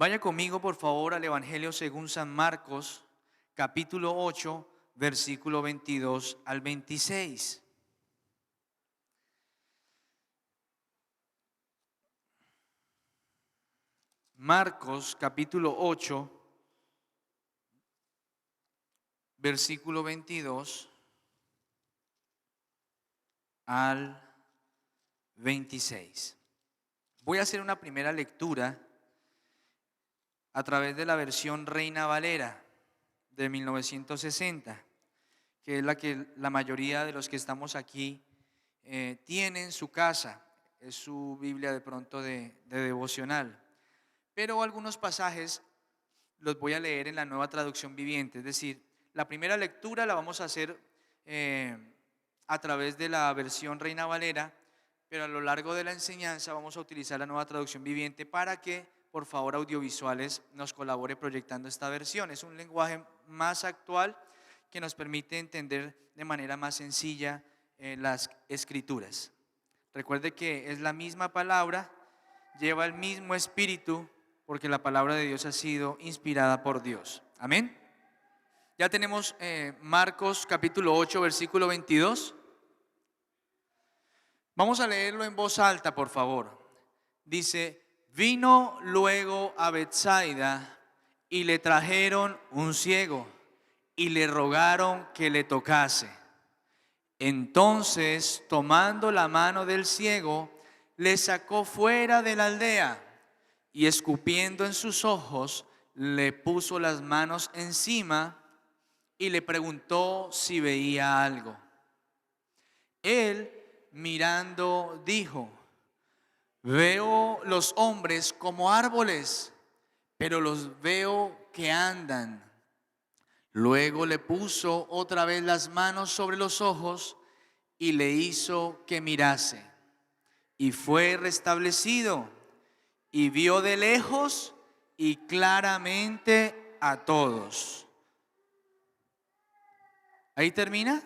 Vaya conmigo, por favor, al Evangelio según San Marcos, capítulo 8, versículo 22 al 26. Marcos, capítulo 8, versículo 22 al 26. Voy a hacer una primera lectura a través de la versión Reina Valera de 1960, que es la que la mayoría de los que estamos aquí tiene en su casa. Es su Biblia de pronto de devocional. Pero algunos pasajes los voy a leer en la Nueva Traducción Viviente. Es decir, la primera lectura la vamos a hacer a través de la versión Reina Valera, pero a lo largo de la enseñanza vamos a utilizar la Nueva Traducción Viviente para que, por favor, Audiovisuales nos colabore proyectando esta versión. Es un lenguaje más actual que nos permite entender de manera más sencilla las escrituras. Recuerde que es la misma palabra, lleva el mismo espíritu, porque la palabra de Dios ha sido inspirada por Dios. Amén. Ya tenemos Marcos capítulo 8, versículo 22. Vamos a leerlo en voz alta, por favor. Dice: vino luego a Betsaida y le trajeron un ciego y le rogaron que le tocase. Entonces, tomando la mano del ciego, le sacó fuera de la aldea y escupiendo en sus ojos, le puso las manos encima y le preguntó si veía algo. Él, mirando, dijo: veo los hombres como árboles, pero los veo que andan. Luego le puso otra vez las manos sobre los ojos y le hizo que mirase. Y fue restablecido y vio de lejos y claramente a todos. Ahí termina.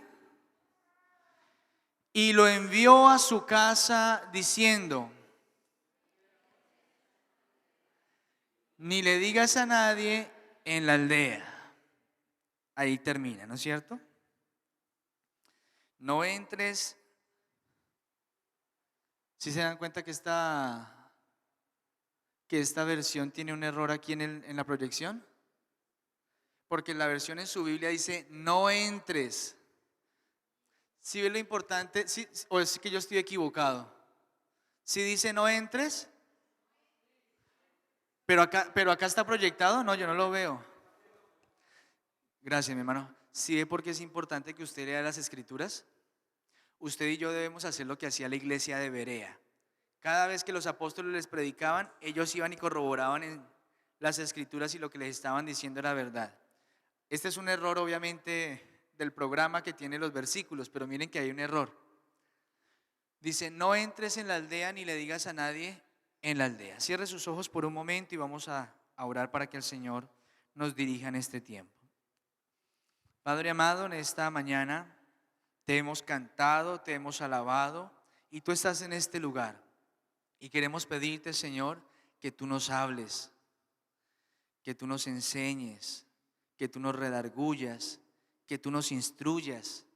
Y lo envió a su casa diciendo: ni le digas a nadie en la aldea. Ahí termina, ¿no es cierto? No entres. ¿Sí se dan cuenta que esta versión tiene un error aquí en la proyección? Porque la versión en su Biblia dice: no entres. ¿Sí ve lo importante? ¿Sí, o es que yo estoy equivocado? ¿Sí dice no entres? Pero acá está proyectado. No, yo no lo veo. Gracias, mi hermano. ¿Sí ve por qué es importante que usted lea las escrituras? Usted y yo debemos hacer lo que hacía la iglesia de Berea. Cada vez que los apóstoles les predicaban, ellos iban y corroboraban en las escrituras y lo que les estaban diciendo era verdad. Este es un error, obviamente, del programa que tiene los versículos, pero miren que hay un error. Dice: no entres en la aldea ni le digas a nadie en la aldea. Cierre sus ojos por un momento y vamos a orar para que el Señor nos dirija en este tiempo. Padre amado, en esta mañana te hemos cantado, te hemos alabado y tú estás en este lugar. Y queremos pedirte, Señor, que tú nos hables, que tú nos enseñes, que tú nos redargullas, que tú nos instruyas,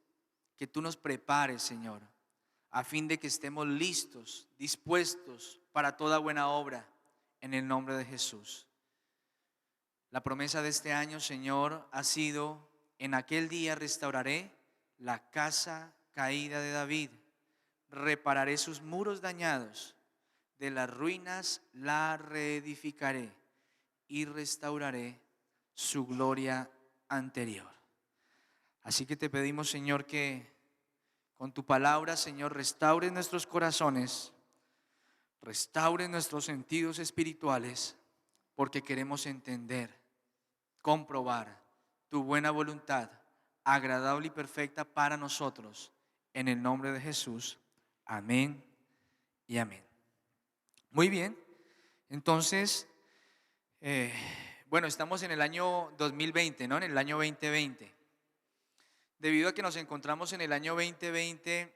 que tú nos prepares, Señor, a fin de que estemos listos, dispuestos para toda buena obra, en el nombre de Jesús. La promesa de este año, Señor, ha sido: en aquel día restauraré la casa caída de David, repararé sus muros dañados, de las ruinas la reedificaré y restauraré su gloria anterior. Así que te pedimos, Señor, que con tu palabra, Señor, restaure nuestros corazones, restaure nuestros sentidos espirituales, porque queremos entender, comprobar tu buena voluntad, agradable y perfecta para nosotros. En el nombre de Jesús, amén y amén. Muy bien, entonces, bueno, estamos en el año 2020, ¿no? En el año 2020. Debido a que nos encontramos en el año 2020,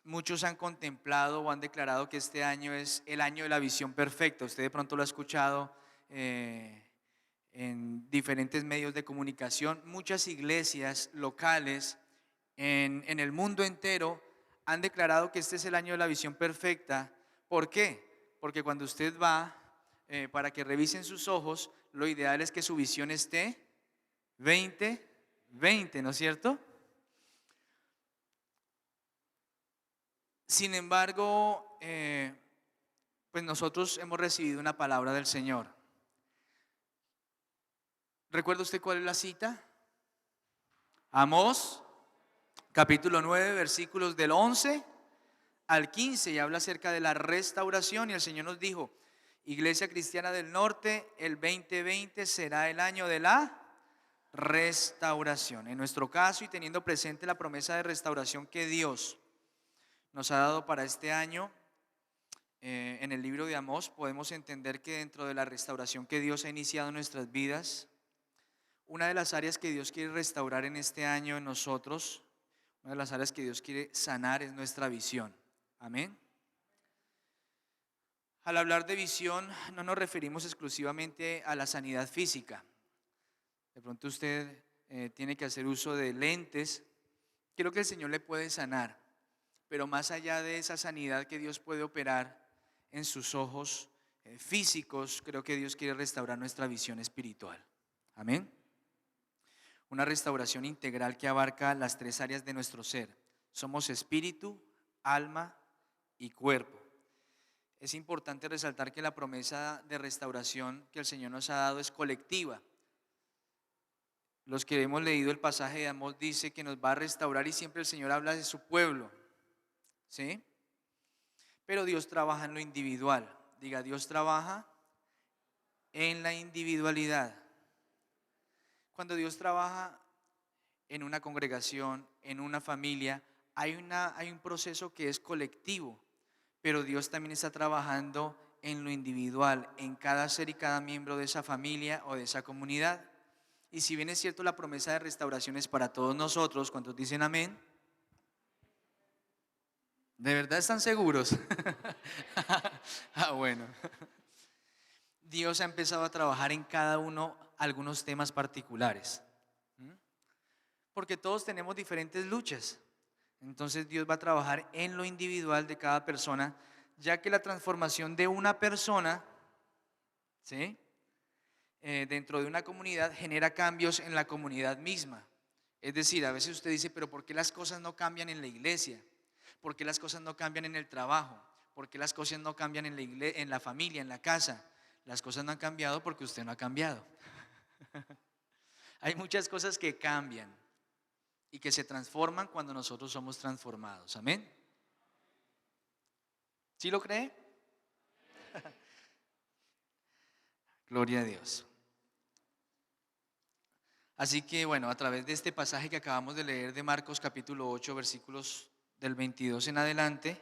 muchos han contemplado o han declarado que este año es el año de la visión perfecta. Usted de pronto lo ha escuchado eh, en diferentes medios de comunicación. Muchas iglesias locales en el mundo entero han declarado que este es el año de la visión perfecta. ¿Por qué? Porque cuando usted va para que revisen sus ojos, lo ideal es que su visión esté 20-20, ¿no es cierto? Sin embargo, pues nosotros hemos recibido una palabra del Señor. ¿Recuerda usted cuál es la cita? Amós, capítulo 9, versículos del 11 al 15, y habla acerca de la restauración. Y el Señor nos dijo: Iglesia Cristiana del Norte, el 2020 será el año de la restauración. En nuestro caso, y teniendo presente la promesa de restauración que Dios nos ha dado para este año, en el libro de Amós podemos entender que dentro de la restauración que Dios ha iniciado en nuestras vidas, una de las áreas que Dios quiere restaurar en este año en nosotros, una de las áreas que Dios quiere sanar, es nuestra visión. Amén. Al hablar de visión, no nos referimos exclusivamente a la sanidad física. De pronto usted tiene que hacer uso de lentes. Creo que el Señor le puede sanar, pero más allá de esa sanidad que Dios puede operar en sus ojos físicos, creo que Dios quiere restaurar nuestra visión espiritual. Amén. Una restauración integral que abarca las tres áreas de nuestro ser. Somos espíritu, alma y cuerpo. Es importante resaltar que la promesa de restauración que el Señor nos ha dado es colectiva. Los que hemos leído el pasaje de Amós dice que nos va a restaurar, y siempre el Señor habla de su pueblo, ¿sí? Pero Dios trabaja en lo individual. Diga, Dios trabaja en la individualidad. Cuando Dios trabaja en una congregación, en una familia, hay un proceso que es colectivo, pero Dios también está trabajando en lo individual, en cada ser y cada miembro de esa familia o de esa comunidad. Y si bien es cierto, la promesa de restauración es para todos nosotros, ¿cuántos dicen amén? ¿De verdad están seguros? Bueno. Dios ha empezado a trabajar en cada uno algunos temas particulares, porque todos tenemos diferentes luchas. Entonces Dios va a trabajar en lo individual de cada persona, ya que la transformación de una persona, ¿sí?, dentro de una comunidad genera cambios en la comunidad misma. Es decir, a veces usted dice, pero ¿por qué las cosas no cambian en la iglesia? ¿Por qué las cosas no cambian en el trabajo? ¿Por qué las cosas no cambian en la familia, en la casa? Las cosas no han cambiado porque usted no ha cambiado. Hay muchas cosas que cambian y que se transforman cuando nosotros somos transformados. Amén. ¿Sí lo cree? Gloria a Dios. Así que bueno, a través de este pasaje que acabamos de leer de Marcos capítulo 8, versículos del 22 en adelante,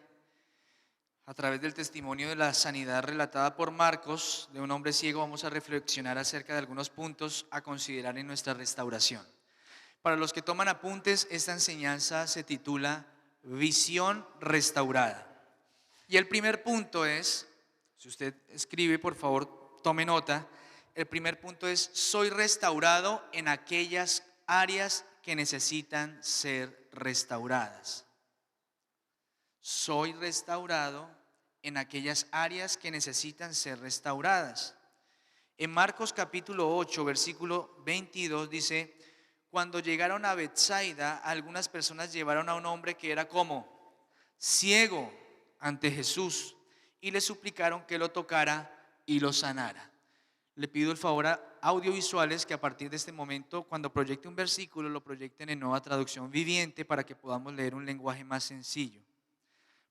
a través del testimonio de la sanidad relatada por Marcos de un hombre ciego, vamos a reflexionar acerca de algunos puntos a considerar en nuestra restauración. Para los que toman apuntes, esta enseñanza se titula Visión Restaurada. Y el primer punto es, si usted escribe, por favor, tome nota. El primer punto es: soy restaurado en aquellas áreas que necesitan ser restauradas. Soy restaurado en aquellas áreas que necesitan ser restauradas. En Marcos capítulo 8, versículo 22 dice: cuando llegaron a Betsaida, algunas personas llevaron a un hombre que era como ciego ante Jesús y le suplicaron que lo tocara y lo sanara. Le pido el favor a audiovisuales que a partir de este momento, cuando proyecte un versículo, lo proyecten en Nueva Traducción Viviente para que podamos leer un lenguaje más sencillo.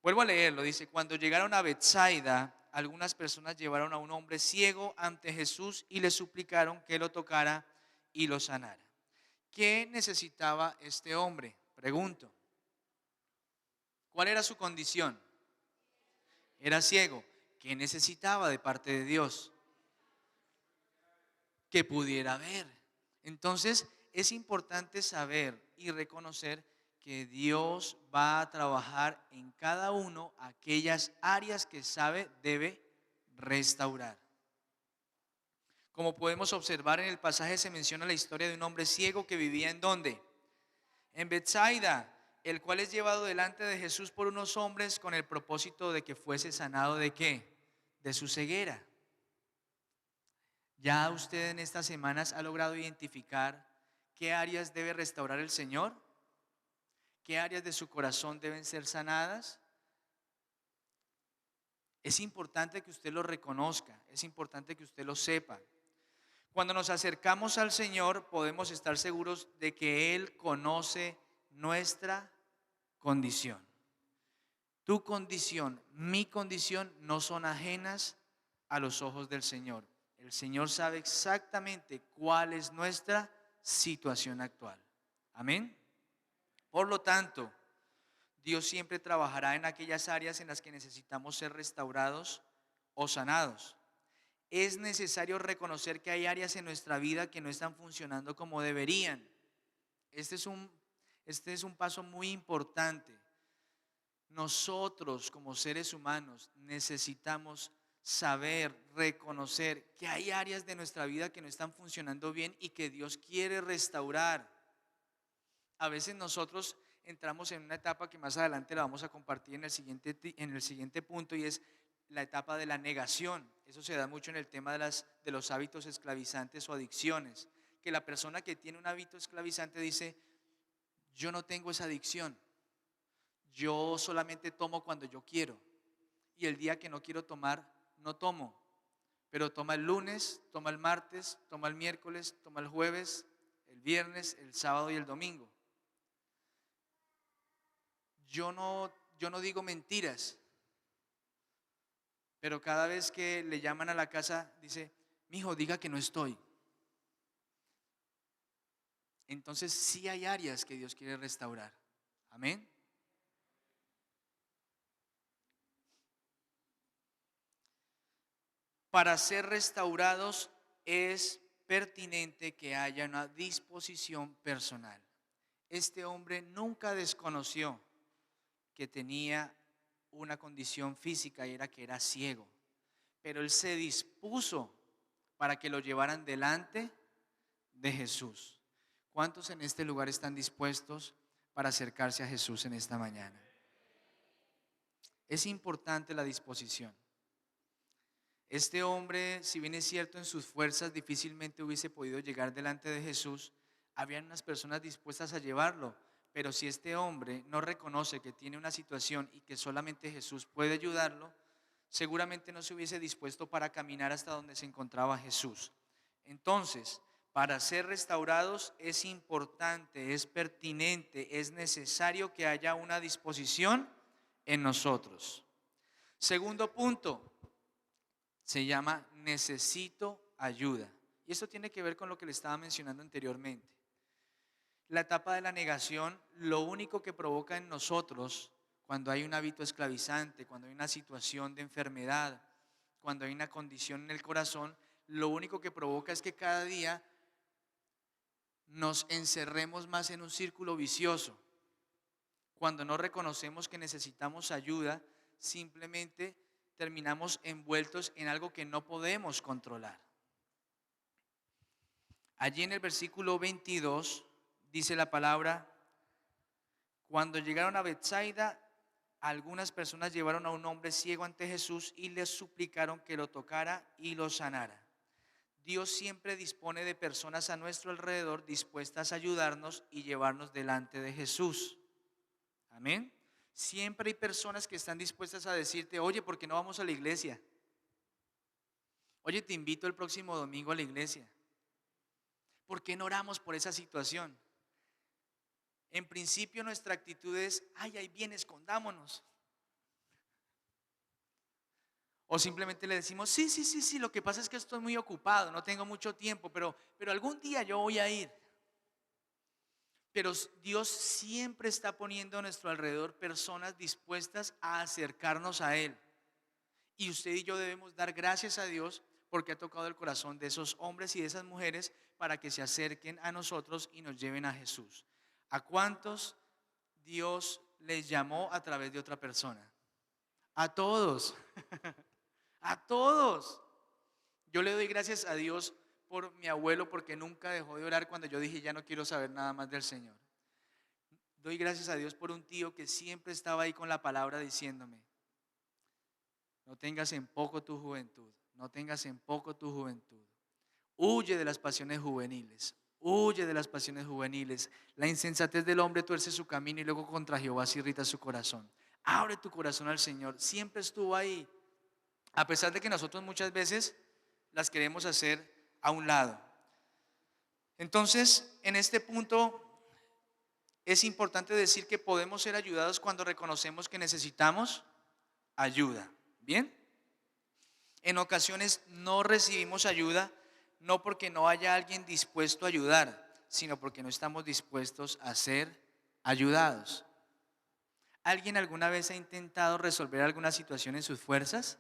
Vuelvo a leerlo, dice: cuando llegaron a Betsaida, algunas personas llevaron a un hombre ciego ante Jesús y le suplicaron que lo tocara y lo sanara. ¿Qué necesitaba este hombre? Pregunto. ¿Cuál era su condición? Era ciego. ¿Qué necesitaba de parte de Dios? Que pudiera ver. Entonces es importante saber y reconocer que Dios va a trabajar en cada uno aquellas áreas que sabe debe restaurar. Como podemos observar en el pasaje se menciona la historia de un hombre ciego que vivía ¿en dónde? En Betsaida, el cual es llevado delante de Jesús por unos hombres con el propósito de que fuese sanado ¿de qué? De su ceguera. ¿Ya usted en estas semanas ha logrado identificar qué áreas debe restaurar el Señor? ¿Qué áreas de su corazón deben ser sanadas? Es importante que usted lo reconozca, es importante que usted lo sepa. Cuando nos acercamos al Señor, podemos estar seguros de que Él conoce nuestra condición. Tu condición, mi condición no son ajenas a los ojos del Señor. El Señor sabe exactamente cuál es nuestra situación actual. Amén. Por lo tanto, Dios siempre trabajará en aquellas áreas en las que necesitamos ser restaurados o sanados. Es necesario reconocer que hay áreas en nuestra vida que no están funcionando como deberían. Este es un paso muy importante. Nosotros como seres humanos necesitamos saber, reconocer que hay áreas de nuestra vida que no están funcionando bien y que Dios quiere restaurar. A veces nosotros entramos en una etapa que más adelante la vamos a compartir en el siguiente punto, y es la etapa de la negación. Eso se da mucho en el tema de los hábitos esclavizantes o adicciones, que la persona que tiene un hábito esclavizante dice: yo no tengo esa adicción, yo solamente tomo cuando yo quiero, y el día que no quiero tomar, no tomo, pero toma el lunes, toma el martes, toma el miércoles, toma el jueves, el viernes, el sábado y el domingo. Yo no digo mentiras, pero cada vez que le llaman a la casa dice: mijo, diga que no estoy. Entonces sí hay áreas que Dios quiere restaurar. Amén. Para ser restaurados es pertinente que haya una disposición personal. Este hombre nunca desconoció que tenía una condición física, y era que era ciego, pero él se dispuso para que lo llevaran delante de Jesús. ¿Cuántos en este lugar están dispuestos para acercarse a Jesús en esta mañana? Es importante la disposición. Este hombre, si bien es cierto, en sus fuerzas difícilmente hubiese podido llegar delante de Jesús, habían unas personas dispuestas a llevarlo. Pero si este hombre no reconoce que tiene una situación y que solamente Jesús puede ayudarlo, seguramente no se hubiese dispuesto para caminar hasta donde se encontraba Jesús. Entonces, para ser restaurados es importante, es pertinente, es necesario que haya una disposición en nosotros. Segundo punto, se llama necesito ayuda. Y esto tiene que ver con lo que le estaba mencionando anteriormente. La etapa de la negación, lo único que provoca en nosotros, cuando hay un hábito esclavizante, cuando hay una situación de enfermedad, cuando hay una condición en el corazón, lo único que provoca es que cada día nos encerremos más en un círculo vicioso. Cuando no reconocemos que necesitamos ayuda, simplemente terminamos envueltos en algo que no podemos controlar. Allí en el versículo 22 dice la palabra: cuando llegaron a Betsaida, algunas personas llevaron a un hombre ciego ante Jesús y le suplicaron que lo tocara y lo sanara. Dios siempre dispone de personas a nuestro alrededor dispuestas a ayudarnos y llevarnos delante de Jesús. Amén. Siempre hay personas que están dispuestas a decirte: oye, ¿por qué no vamos a la iglesia? Oye, te invito el próximo domingo a la iglesia. ¿Por qué no oramos por esa situación? En principio nuestra actitud es: ay, ahí viene, escondámonos. O simplemente le decimos: sí, lo que pasa es que estoy muy ocupado, no tengo mucho tiempo, pero algún día yo voy a ir. Pero Dios siempre está poniendo a nuestro alrededor personas dispuestas a acercarnos a Él. Y usted y yo debemos dar gracias a Dios porque ha tocado el corazón de esos hombres y de esas mujeres para que se acerquen a nosotros y nos lleven a Jesús. ¿A cuántos Dios les llamó a través de otra persona? A todos. A todos. Yo le doy gracias a Dios por mi abuelo porque nunca dejó de orar cuando yo dije ya no quiero saber nada más del Señor. Doy gracias a Dios por un tío que siempre estaba ahí con la palabra diciéndome, no tengas en poco tu juventud, no tengas en poco tu juventud. Huye de las pasiones juveniles, huye de las pasiones juveniles. La insensatez del hombre tuerce su camino y luego contra Jehová se irrita su corazón. Abre tu corazón al Señor, siempre estuvo ahí. A pesar de que nosotros muchas veces las queremos hacer a un lado. Entonces, en este punto es importante decir que podemos ser ayudados cuando reconocemos que necesitamos ayuda. ¿Bien? En ocasiones no recibimos ayuda, no porque no haya alguien dispuesto a ayudar, sino porque no estamos dispuestos a ser ayudados. ¿Alguien alguna vez ha intentado resolver alguna situación en sus fuerzas?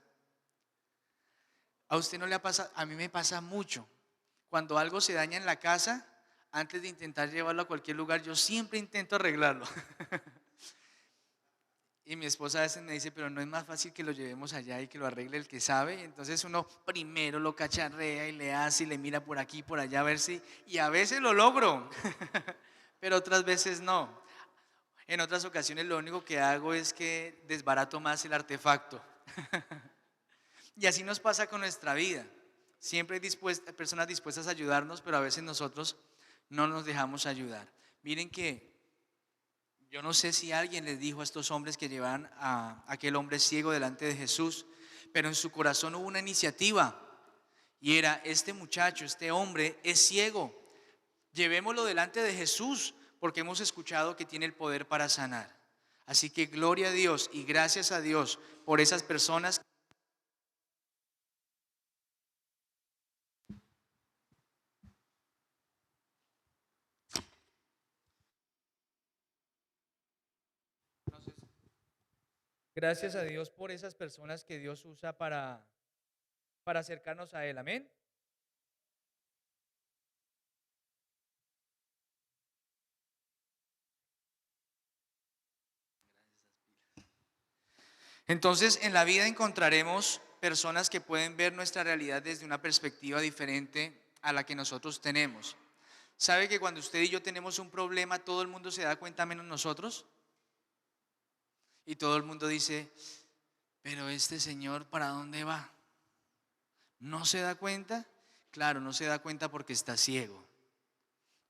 ¿A usted no le ha pasado? A mí me pasa mucho. Cuando algo se daña en la casa, antes de intentar llevarlo a cualquier lugar, yo siempre intento arreglarlo. Y mi esposa a veces me dice, pero no es más fácil que lo llevemos allá y que lo arregle el que sabe. Entonces uno primero lo cacharrea y le hace y le mira por aquí, por allá a ver si, y a veces lo logro, pero otras veces no. En otras ocasiones lo único que hago es que desbarato más el artefacto. Y así nos pasa con nuestra vida. Siempre hay personas dispuestas a ayudarnos, pero a veces nosotros no nos dejamos ayudar. Miren que yo no sé si alguien les dijo a estos hombres que llevaban a aquel hombre ciego delante de Jesús, pero en su corazón hubo una iniciativa y era, este muchacho, este hombre es ciego, llevémoslo delante de Jesús porque hemos escuchado que tiene el poder para sanar. Así que gloria a Dios y gracias a Dios por esas personas. Gracias a Dios por esas personas que Dios usa para acercarnos a Él. Amén. Entonces, en la vida encontraremos personas que pueden ver nuestra realidad desde una perspectiva diferente a la que nosotros tenemos. ¿Sabe que cuando usted y yo tenemos un problema, todo el mundo se da cuenta menos nosotros? Y todo el mundo dice, pero este señor, ¿para dónde va? ¿No se da cuenta? Claro, no se da cuenta porque está ciego.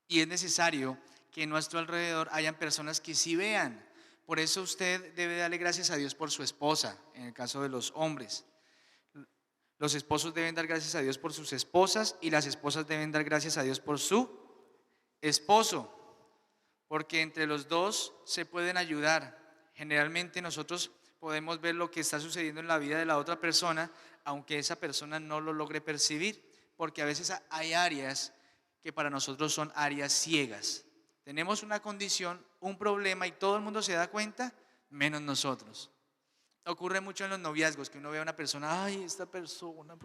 Y es necesario que en nuestro alrededor hayan personas que sí vean. Por eso usted debe darle gracias a Dios por su esposa, en el caso de los hombres. Los esposos deben dar gracias a Dios por sus esposas y las esposas deben dar gracias a Dios por su esposo, porque entre los dos se pueden ayudar. Generalmente nosotros podemos ver lo que está sucediendo en la vida de la otra persona, aunque esa persona no lo logre percibir, porque a veces hay áreas que para nosotros son áreas ciegas. Tenemos una condición, un problema y todo el mundo se da cuenta, menos nosotros. Ocurre mucho en los noviazgos, que uno ve a una persona, ay, esta persona,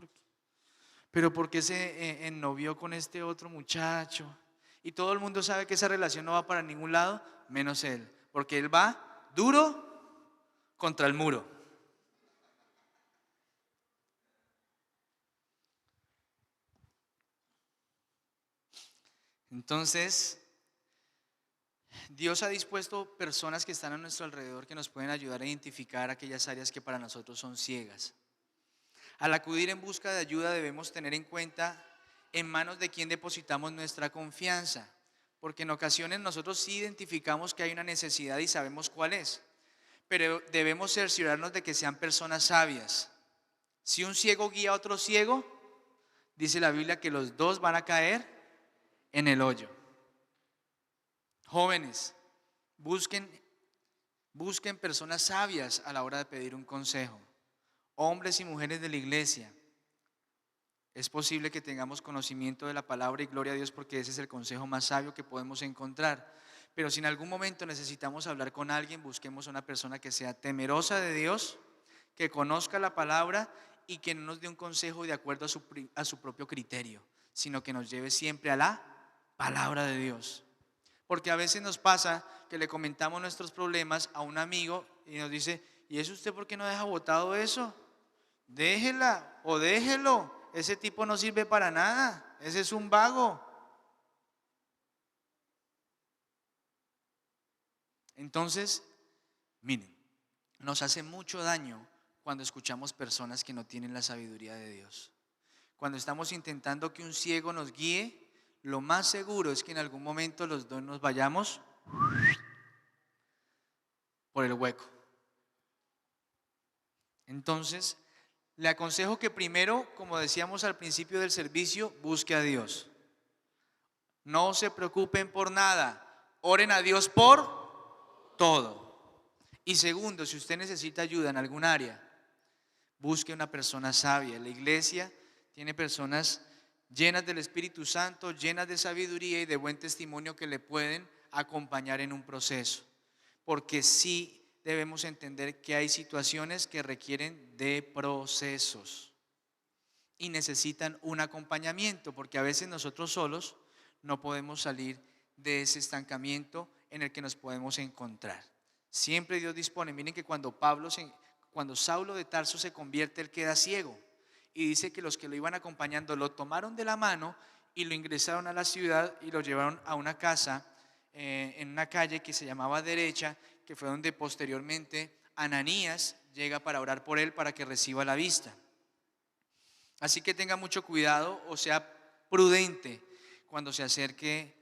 pero ¿por qué se ennovió con este otro muchacho? Y todo el mundo sabe que esa relación no va para ningún lado, menos él, porque él va duro contra el muro. Entonces, Dios ha dispuesto personas que están a nuestro alrededor que nos pueden ayudar a identificar aquellas áreas que para nosotros son ciegas. Al acudir en busca de ayuda debemos tener en cuenta en manos de quién depositamos nuestra confianza, porque en ocasiones nosotros sí identificamos que hay una necesidad y sabemos cuál es, pero debemos cerciorarnos de que sean personas sabias. Si un ciego guía a otro ciego, dice la Biblia que los dos van a caer en el hoyo. Jóvenes, busquen personas sabias a la hora de pedir un consejo. Hombres y mujeres de la iglesia, es posible que tengamos conocimiento de la palabra y gloria a Dios porque ese es el consejo más sabio que podemos encontrar. Pero si en algún momento necesitamos hablar con alguien, busquemos a una persona que sea temerosa de Dios, que conozca la palabra y que no nos dé un consejo de acuerdo a su propio criterio, sino que nos lleve siempre a la palabra de Dios. Porque a veces nos pasa que le comentamos nuestros problemas a un amigo y nos dice, ¿y eso usted por qué no deja botado eso? Déjela o déjelo, ese tipo no sirve para nada, ese es un vago. Entonces, miren, nos hace mucho daño cuando escuchamos personas que no tienen la sabiduría de Dios. Cuando estamos intentando que un ciego nos guíe, lo más seguro es que en algún momento los dos nos vayamos por el hueco. Entonces, le aconsejo que primero, como decíamos al principio del servicio, busque a Dios. No se preocupen por nada, oren a Dios por todo. Y segundo, si usted necesita ayuda en algún área, busque una persona sabia. La iglesia tiene personas llenas del Espíritu Santo, llenas de sabiduría y de buen testimonio que le pueden acompañar en un proceso. Porque sí debemos entender que hay situaciones que requieren de procesos y necesitan un acompañamiento, porque a veces nosotros solos no podemos salir de ese estancamiento en el que nos podemos encontrar. Siempre Dios dispone. Miren que cuando Saulo de Tarso se convierte, él queda ciego. Y dice que los que lo iban acompañando lo tomaron de la mano y lo ingresaron a la ciudad y lo llevaron a una casa en una calle que se llamaba Derecha, que fue donde posteriormente Ananías llega para orar por él para que reciba la vista. Así que tenga mucho cuidado, o sea prudente cuando se acerque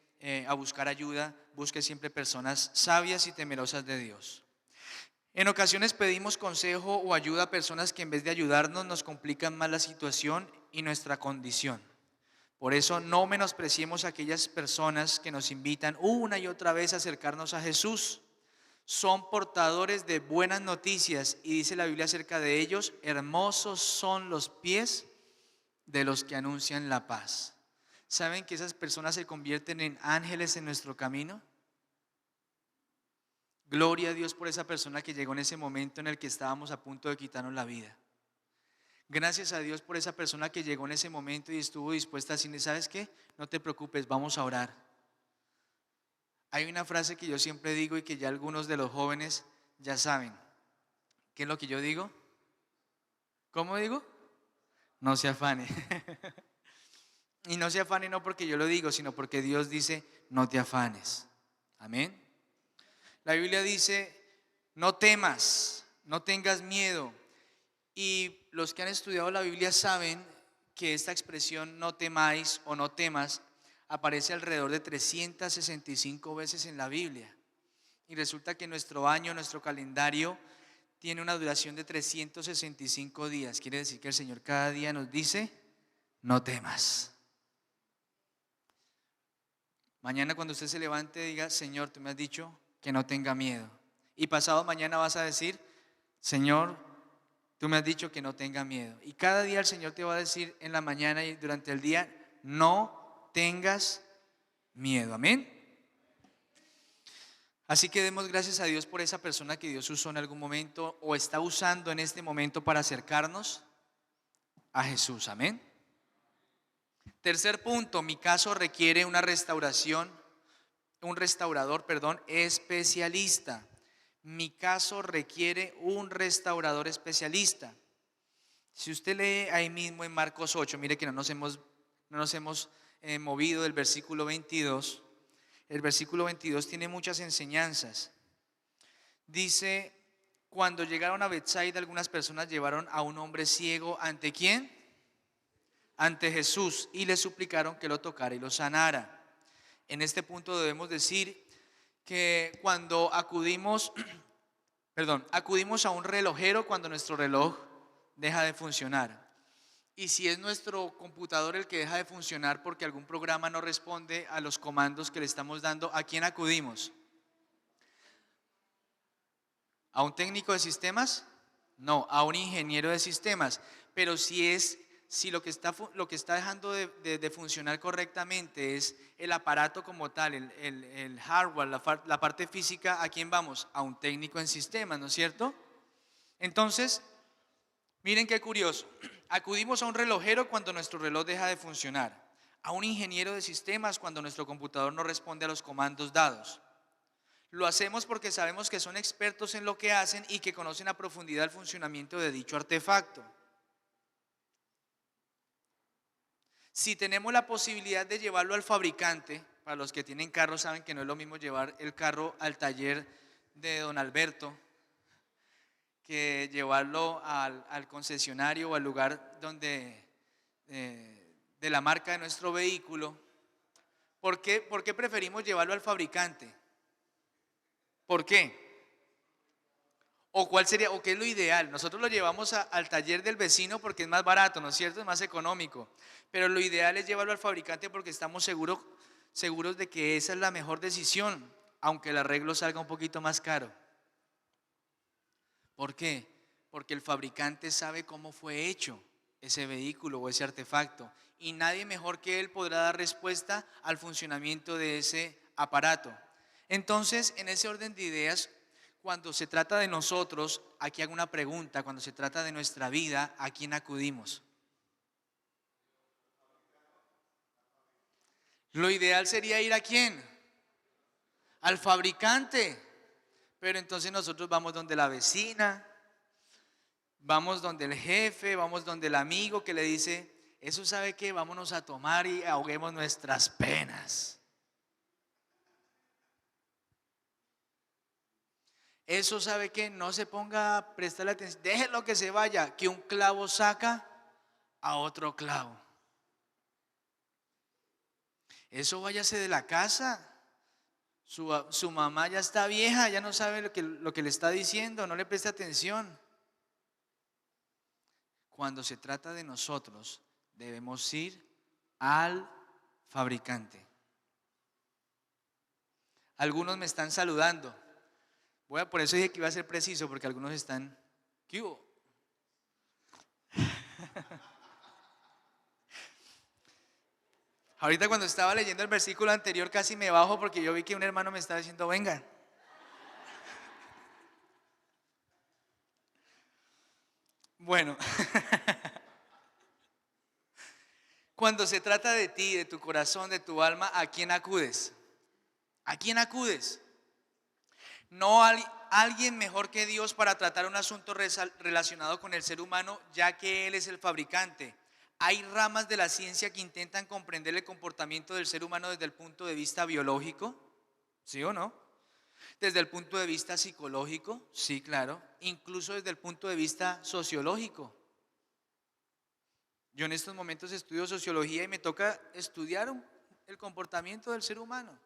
a buscar ayuda. Busque siempre personas sabias y temerosas de Dios. En ocasiones pedimos consejo o ayuda a personas que en vez de ayudarnos nos complican más la situación y nuestra condición. Por eso no menospreciemos a aquellas personas que nos invitan una y otra vez a acercarnos a Jesús. Son portadores de buenas noticias y dice la Biblia acerca de ellos: hermosos son los pies de los que anuncian la paz. ¿Saben que esas personas se convierten en ángeles en nuestro camino? Gloria a Dios por esa persona que llegó en ese momento en el que estábamos a punto de quitarnos la vida. Gracias a Dios por esa persona que llegó en ese momento y estuvo dispuesta a decirle: ¿sabes qué? No te preocupes, vamos a orar. Hay una frase que yo siempre digo y que ya algunos de los jóvenes ya saben. ¿Qué es lo que yo digo? ¿Cómo digo? No se afane. Y no se afane no porque yo lo digo, sino porque Dios dice: no te afanes. Amén. La Biblia dice: no temas, no tengas miedo. Y los que han estudiado la Biblia saben que esta expresión no temáis o no temas aparece alrededor de 365 veces en la Biblia. Y resulta que nuestro año, nuestro calendario tiene una duración de 365 días. Quiere decir que el Señor cada día nos dice: no temas. Mañana cuando usted se levante diga: Señor, tú me has dicho que no tenga miedo. Y pasado mañana vas a decir: Señor, tú me has dicho que no tenga miedo. Y cada día el Señor te va a decir en la mañana y durante el día: no tengas miedo. Amén. Así que demos gracias a Dios por esa persona que Dios usó en algún momento o está usando en este momento para acercarnos a Jesús. Amén. Tercer punto: mi caso requiere un restaurador especialista. Mi caso requiere un restaurador especialista. Si usted lee ahí mismo en Marcos 8, mire que no nos hemos movido del versículo 22. El versículo 22 tiene muchas enseñanzas. Dice: cuando llegaron a Betsaida, algunas personas llevaron a un hombre ciego. ¿Ante quién? Ante Jesús, y le suplicaron que lo tocara y lo sanara. En este punto debemos decir que cuando acudimos a un relojero cuando nuestro reloj deja de funcionar. Y si es nuestro computador el que deja de funcionar porque algún programa no responde a los comandos que le estamos dando, ¿a quién acudimos? ¿A un técnico de sistemas? No, a un ingeniero de sistemas. Pero si lo que está dejando de funcionar correctamente es el aparato como tal, el hardware, la parte física, ¿a quién vamos? A un técnico en sistemas, ¿no es cierto? Entonces, miren qué curioso. Acudimos a un relojero cuando nuestro reloj deja de funcionar, a un ingeniero de sistemas cuando nuestro computador no responde a los comandos dados. Lo hacemos porque sabemos que son expertos en lo que hacen y que conocen a profundidad el funcionamiento de dicho artefacto. Si tenemos la posibilidad de llevarlo al fabricante, para los que tienen carro saben que no es lo mismo llevar el carro al taller de don Alberto que llevarlo al concesionario o al lugar donde, de la marca de nuestro vehículo. ¿Por qué preferimos llevarlo al fabricante? ¿Por qué? ¿O cuál sería, o qué es lo ideal? Nosotros lo llevamos al taller del vecino porque es más barato, ¿no es cierto? Es más económico. Pero lo ideal es llevarlo al fabricante porque estamos seguros de que esa es la mejor decisión, aunque el arreglo salga un poquito más caro. ¿Por qué? Porque el fabricante sabe cómo fue hecho ese vehículo o ese artefacto y nadie mejor que él podrá dar respuesta al funcionamiento de ese aparato. Entonces, en ese orden de ideas, cuando se trata de nosotros, aquí hago una pregunta, cuando se trata de nuestra vida, ¿a quién acudimos? Lo ideal sería ir ¿a quién? Al fabricante. Pero entonces nosotros vamos donde la vecina, vamos donde el jefe, vamos donde el amigo que le dice, eso sabe qué, vámonos a tomar y ahoguemos nuestras penas. Eso sabe que no se ponga a prestarle atención, déjelo que se vaya, que un clavo saca a otro clavo. Eso váyase de la casa. Su mamá ya está vieja, ya no sabe lo que le está diciendo, no le preste atención. Cuando se trata de nosotros, debemos ir al fabricante. Algunos me están saludando. Por eso dije que iba a ser preciso, porque algunos están, ¿qué hubo? Ahorita cuando estaba leyendo el versículo anterior casi me bajo porque yo vi que un hermano me estaba diciendo, venga. Bueno, cuando se trata de ti, de tu corazón, de tu alma, ¿a quién acudes? ¿A quién acudes? No hay alguien mejor que Dios para tratar un asunto relacionado con el ser humano, ya que Él es el fabricante. Hay ramas de la ciencia que intentan comprender el comportamiento del ser humano desde el punto de vista biológico, ¿sí o no? Desde el punto de vista psicológico, sí, claro. Incluso desde el punto de vista sociológico. Yo en estos momentos estudio sociología y me toca estudiar el comportamiento del ser humano,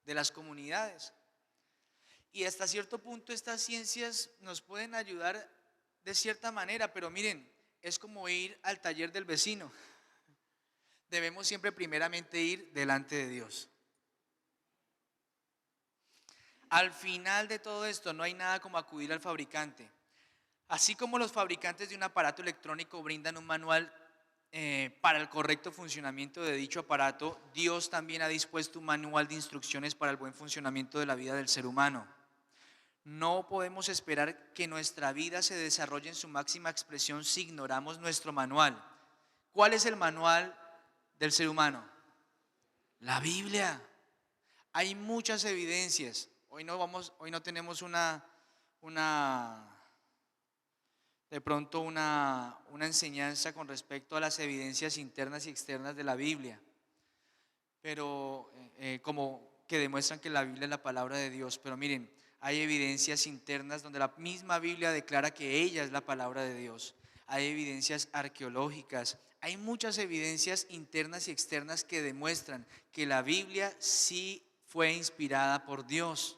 de las comunidades. Y hasta cierto punto estas ciencias nos pueden ayudar de cierta manera, pero miren, es como ir al taller del vecino. Debemos siempre primeramente ir delante de Dios. Al final de todo esto no hay nada como acudir al fabricante. Así como los fabricantes de un aparato electrónico brindan un manual para el correcto funcionamiento de dicho aparato, Dios también ha dispuesto un manual de instrucciones para el buen funcionamiento de la vida del ser humano. No podemos esperar que nuestra vida se desarrolle en su máxima expresión si ignoramos nuestro manual. ¿Cuál es el manual del ser humano? La Biblia. Hay muchas evidencias. Hoy no tenemos de pronto una enseñanza con respecto a las evidencias internas y externas de la Biblia, pero como que demuestran que la Biblia es la palabra de Dios. Pero miren, hay evidencias internas donde la misma Biblia declara que ella es la palabra de Dios. Hay evidencias arqueológicas, hay muchas evidencias internas y externas que demuestran que la Biblia sí fue inspirada por Dios.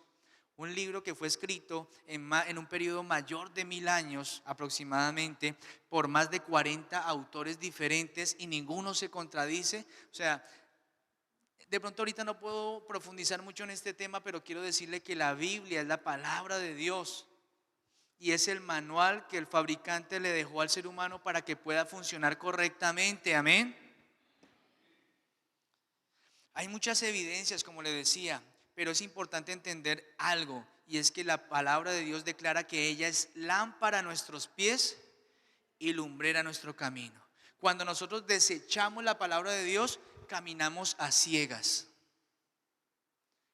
Un libro que fue escrito en un periodo mayor de 1000 años aproximadamente por más de 40 autores diferentes y ninguno se contradice. O sea, de pronto ahorita no puedo profundizar mucho en este tema, pero quiero decirle que la Biblia es la palabra de Dios y es el manual que el fabricante le dejó al ser humano para que pueda funcionar correctamente. Amén. Hay muchas evidencias, como le decía, pero es importante entender algo, y es que la palabra de Dios declara que ella es lámpara a nuestros pies y lumbrera a nuestro camino. Cuando nosotros desechamos la palabra de Dios, caminamos a ciegas.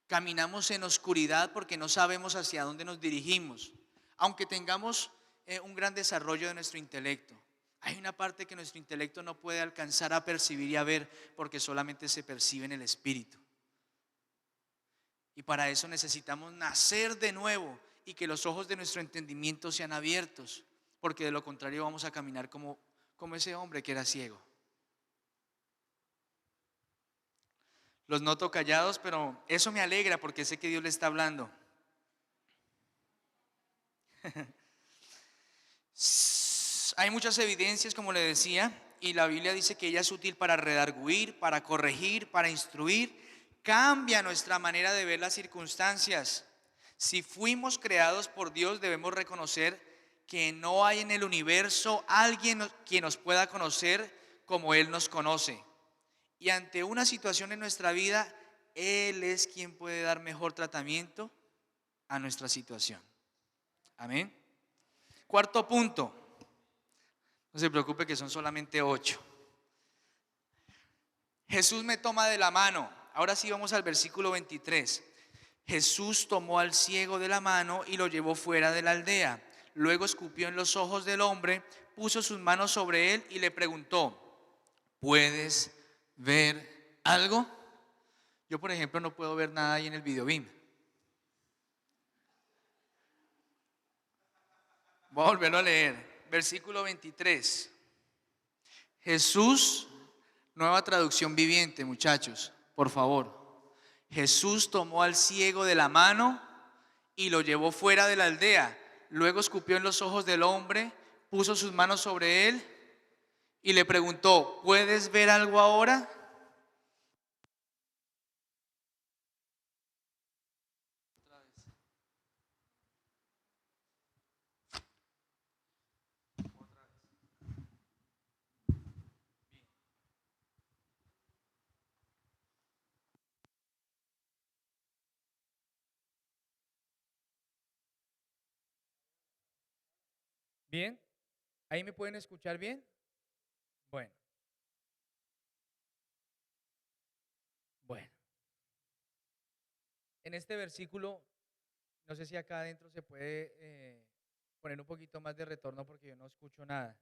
Caminamos en oscuridad porque no sabemos hacia dónde nos dirigimos, aunque tengamos un gran desarrollo de nuestro intelecto. Hay una parte que nuestro intelecto no puede alcanzar a percibir y a ver porque solamente se percibe en el Espíritu. Y para eso necesitamos nacer de nuevo y que los ojos de nuestro entendimiento sean abiertos, porque de lo contrario vamos a caminar como ese hombre que era ciego. Los noto callados, pero eso me alegra porque sé que Dios le está hablando. Hay muchas evidencias, como le decía, y la Biblia dice que ella es útil para redarguir, para corregir, para instruir. Cambia nuestra manera de ver las circunstancias. Si fuimos creados por Dios, debemos reconocer que no hay en el universo alguien quien nos pueda conocer como Él nos conoce. Y ante una situación en nuestra vida, Él es quien puede dar mejor tratamiento a nuestra situación. Amén. Cuarto punto. No se preocupe que son solamente 8. Jesús me toma de la mano. Ahora sí vamos al versículo 23. Jesús tomó al ciego de la mano y lo llevó fuera de la aldea. Luego escupió en los ojos del hombre, puso sus manos sobre él y le preguntó: ¿puedes ver algo? Yo, por ejemplo, no puedo ver nada ahí en el video BIM. Voy a volverlo a leer. Versículo 23. Jesús, nueva traducción viviente, muchachos, por favor. Jesús tomó al ciego de la mano y lo llevó fuera de la aldea. Luego escupió en los ojos del hombre, puso sus manos sobre él y le preguntó: ¿puedes ver algo ahora? Bien, ahí me pueden escuchar bien. Bueno, bueno. En este versículo, no sé si acá adentro se puede poner un poquito más de retorno porque yo no escucho nada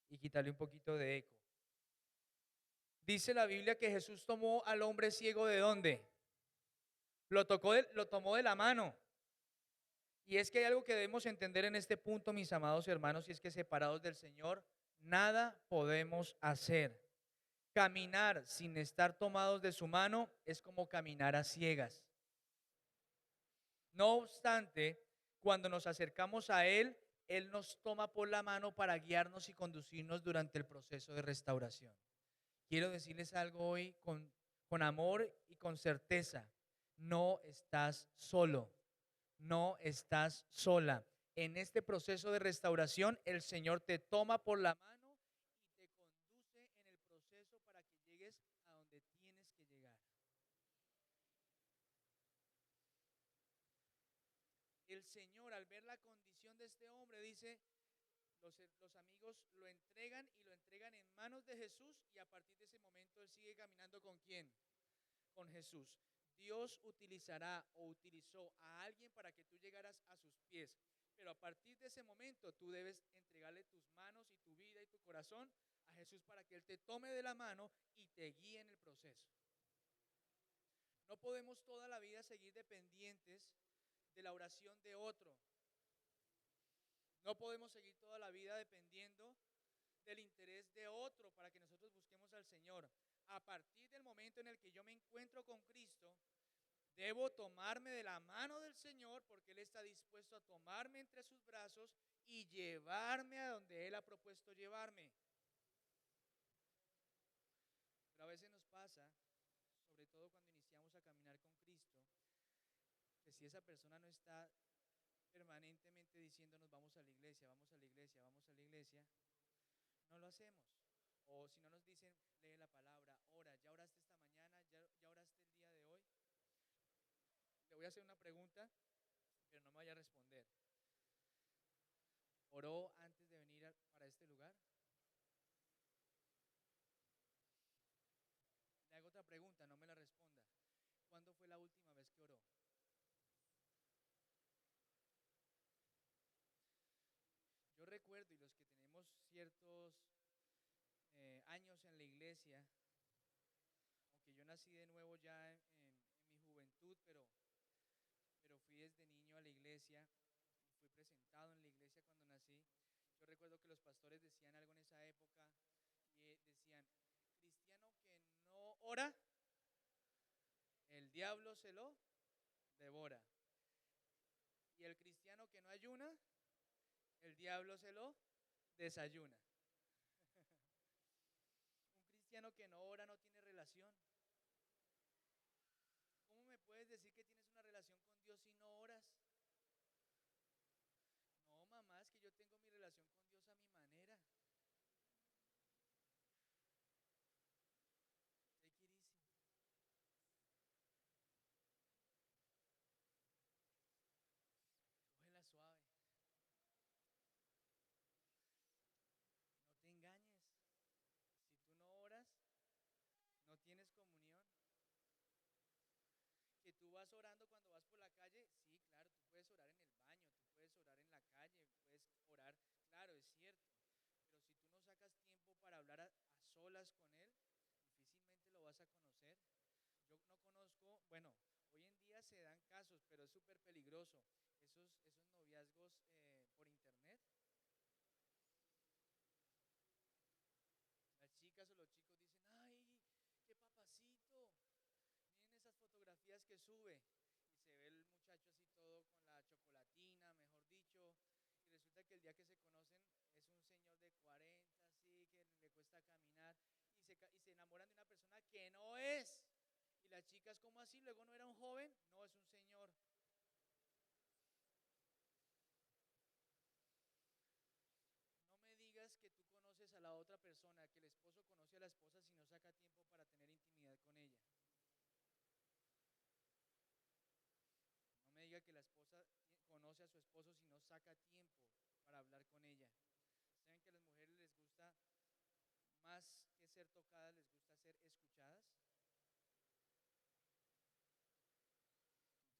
y quitarle un poquito de eco. Dice la Biblia que Jesús tomó al hombre ciego ¿de dónde? Lo tomó de la mano. Y es que hay algo que debemos entender en este punto, mis amados hermanos, y es que separados del Señor, nada podemos hacer. Caminar sin estar tomados de su mano es como caminar a ciegas. No obstante, cuando nos acercamos a Él, Él nos toma por la mano para guiarnos y conducirnos durante el proceso de restauración. Quiero decirles algo hoy con amor y con certeza. No estás solo, no estás sola. En este proceso de restauración, el Señor te toma por la mano y te conduce en el proceso para que llegues a donde tienes que llegar. El Señor, al ver la condición de este hombre, dice: los amigos lo entregan y lo entregan en manos de Jesús, y a partir de ese momento él sigue caminando ¿con quién? Con Jesús. Dios utilizará o utilizó a alguien para que tú llegaras a sus pies, pero a partir de ese momento tú debes entregarle tus manos y tu vida y tu corazón a Jesús para que Él te tome de la mano y te guíe en el proceso. No podemos toda la vida seguir dependientes de la oración de otro. No podemos seguir toda la vida dependiendo del interés de otro para que nosotros busquemos al Señor. A partir del momento en el que yo me encuentro con Cristo, debo tomarme de la mano del Señor porque Él está dispuesto a tomarme entre sus brazos y llevarme a donde Él ha propuesto llevarme. Pero a veces nos pasa, sobre todo cuando iniciamos a caminar con Cristo, que si esa persona no está permanentemente diciéndonos vamos a la iglesia, vamos a la iglesia, vamos a la iglesia, no lo hacemos. O si no nos dicen lee la palabra, ora, ya oraste esta mañana, ya oraste el día de hoy. Le voy a hacer una pregunta, pero no me vaya a responder. ¿Oró antes de venir para este lugar? Le hago otra pregunta, no me la responda. ¿Cuándo fue la última vez que oró? Yo recuerdo, y los que tenemos cierta años en la iglesia, aunque yo nací de nuevo ya en mi juventud, pero fui desde niño a la iglesia y fui presentado en la iglesia cuando nací. Yo recuerdo que los pastores decían algo en esa época y decían, cristiano que no ora, el diablo se lo devora. Y el cristiano que no ayuna, el diablo se lo desayuna. Un cristiano que no ora no tiene relación. ¿Cómo me puedes decir que tienes una relación con Dios si no oras? No, mamá, es que yo tengo mi relación con Dios a mi manera. Take it easy. Cógela suave. No te engañes. Si tú no oras, no tienes comunión. Que tú vas orando cuando vas por la calle, sí, claro, tú puedes orar en el baño, tú puedes orar en la calle, puedes orar, claro, es cierto, pero si tú no sacas tiempo para hablar a solas con Él, difícilmente lo vas a conocer. Yo no conozco, bueno, hoy en día se dan casos, pero es súper peligroso, esos noviazgos por internet. Las chicas o los chicos dicen, ay, qué papacito, miren esas fotografías que sube. Y se ve el muchacho así todo con la chocolatina, mejor dicho. Y resulta que el día que se conocen es un señor de 40, así, que le cuesta caminar. Y se enamoran de una persona que no es. Y las chicas, ¿cómo así? Luego no era un joven, no es un señor. No me digas que tú conoces a la otra persona, que el esposo conoce a la esposa si no saca tiempo para tener intimidad con ella. No me diga que la esposa conoce a su esposo si no saca tiempo para hablar con ella. ¿Saben que a las mujeres les gusta más que ser tocadas, les gusta ser escuchadas?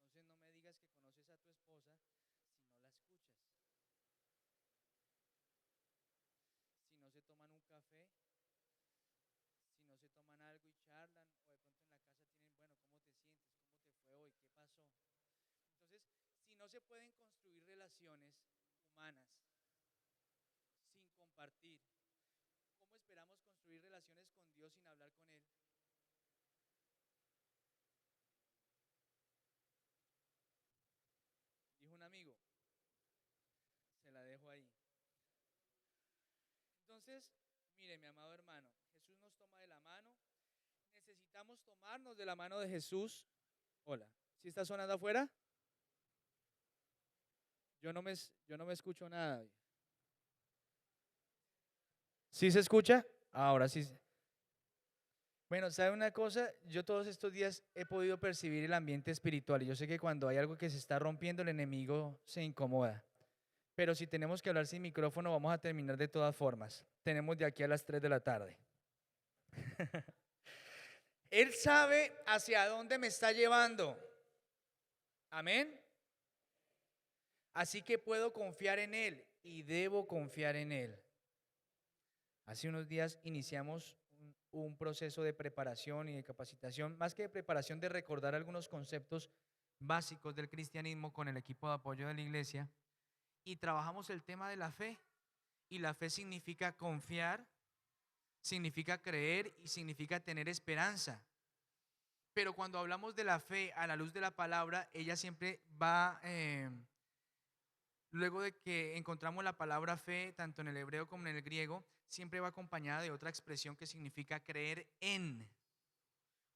Entonces no me digas que conoces a tu esposa si no la escuchas. Si no se toman un café, si no se toman algo y charlan, o de pronto en la casa tienen, bueno, ¿cómo te sientes? ¿Cómo te fue hoy? ¿Qué pasó? Entonces, si no se pueden construir relaciones humanas sin compartir, ¿cómo esperamos construir relaciones con Dios sin hablar con Él? Dijo un amigo, se la dejo ahí. Entonces, mire, mi amado hermano, Jesús nos toma de la mano. Necesitamos tomarnos de la mano de Jesús. Hola, ¿sí está sonando afuera? Yo no me escucho nada. ¿Sí se escucha? Ahora sí. Bueno, ¿sabe una cosa? Yo todos estos días he podido percibir el ambiente espiritual y yo sé que cuando hay algo que se está rompiendo, el enemigo se incomoda. Pero si tenemos que hablar sin micrófono, vamos a terminar de todas formas. Tenemos de aquí a las 3 de la tarde. Él sabe hacia dónde me está llevando. Amén. Así que puedo confiar en Él y debo confiar en Él. Hace unos días iniciamos un proceso de preparación y de capacitación, más que de preparación, de recordar algunos conceptos básicos del cristianismo con el equipo de apoyo de la iglesia y trabajamos el tema de la fe. Y la fe significa confiar, significa creer y significa tener esperanza. Pero cuando hablamos de la fe a la luz de la palabra, ella siempre va, luego de que encontramos la palabra fe, tanto en el hebreo como en el griego, siempre va acompañada de otra expresión que significa creer en,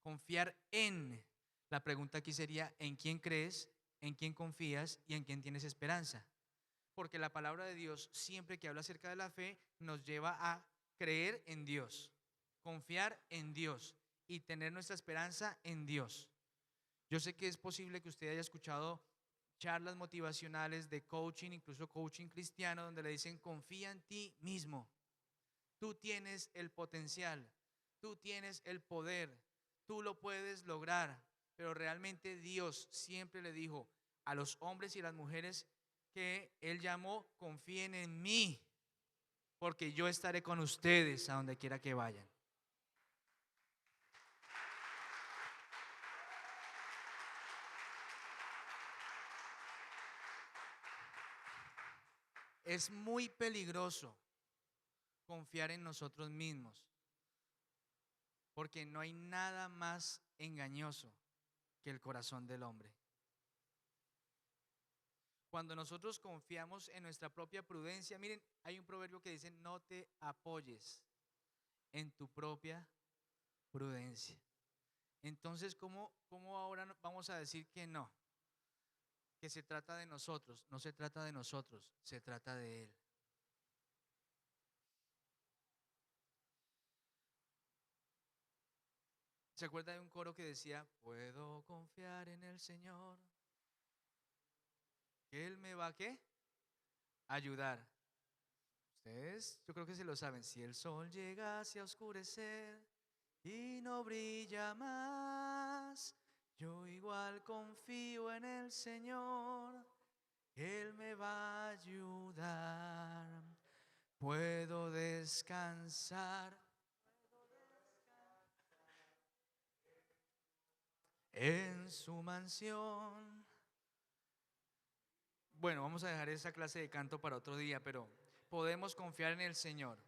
confiar en. La pregunta aquí sería, ¿en quién crees, en quién confías y en quién tienes esperanza? Porque la palabra de Dios, siempre que habla acerca de la fe, nos lleva a creer en Dios, confiar en Dios y tener nuestra esperanza en Dios. Yo sé que es posible que usted haya escuchado charlas motivacionales de coaching, incluso coaching cristiano, donde le dicen confía en ti mismo. Tú tienes el potencial, tú tienes el poder, tú lo puedes lograr. Pero realmente Dios siempre le dijo a los hombres y las mujeres que Él llamó, confíen en mí. porque yo estaré con ustedes a donde quiera que vayan. Es muy peligroso confiar en nosotros mismos, porque no hay nada más engañoso que el corazón del hombre. Cuando nosotros confiamos en nuestra propia prudencia, miren, hay un proverbio que dice: no te apoyes en tu propia prudencia. Entonces, ¿cómo ahora vamos a decir que no? Que se trata de nosotros. No se trata de nosotros, se trata de Él. ¿Se acuerda de un coro que decía: puedo confiar en el Señor, que Él me va a ¿qué? Ayudar? Ustedes, yo creo que se lo saben. Si el sol llegase a oscurecer y no brilla más, yo igual confío en el Señor, Él me va a ayudar. Puedo descansar en su mansión. Bueno, vamos a dejar esa clase de canto para otro día, pero podemos confiar en el Señor.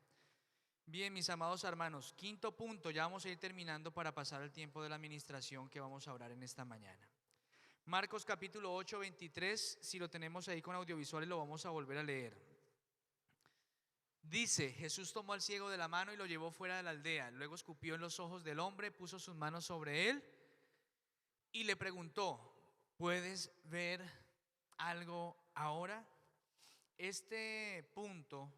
Bien, mis amados hermanos, quinto punto, ya vamos a ir terminando para pasar al tiempo de la administración que vamos a orar en esta mañana. Marcos capítulo 8, 23, si lo tenemos ahí con audiovisuales lo vamos a volver a leer. Dice: Jesús tomó al ciego de la mano y lo llevó fuera de la aldea, luego escupió en los ojos del hombre, puso sus manos sobre él y le preguntó: ¿puedes ver algo ahora? Este punto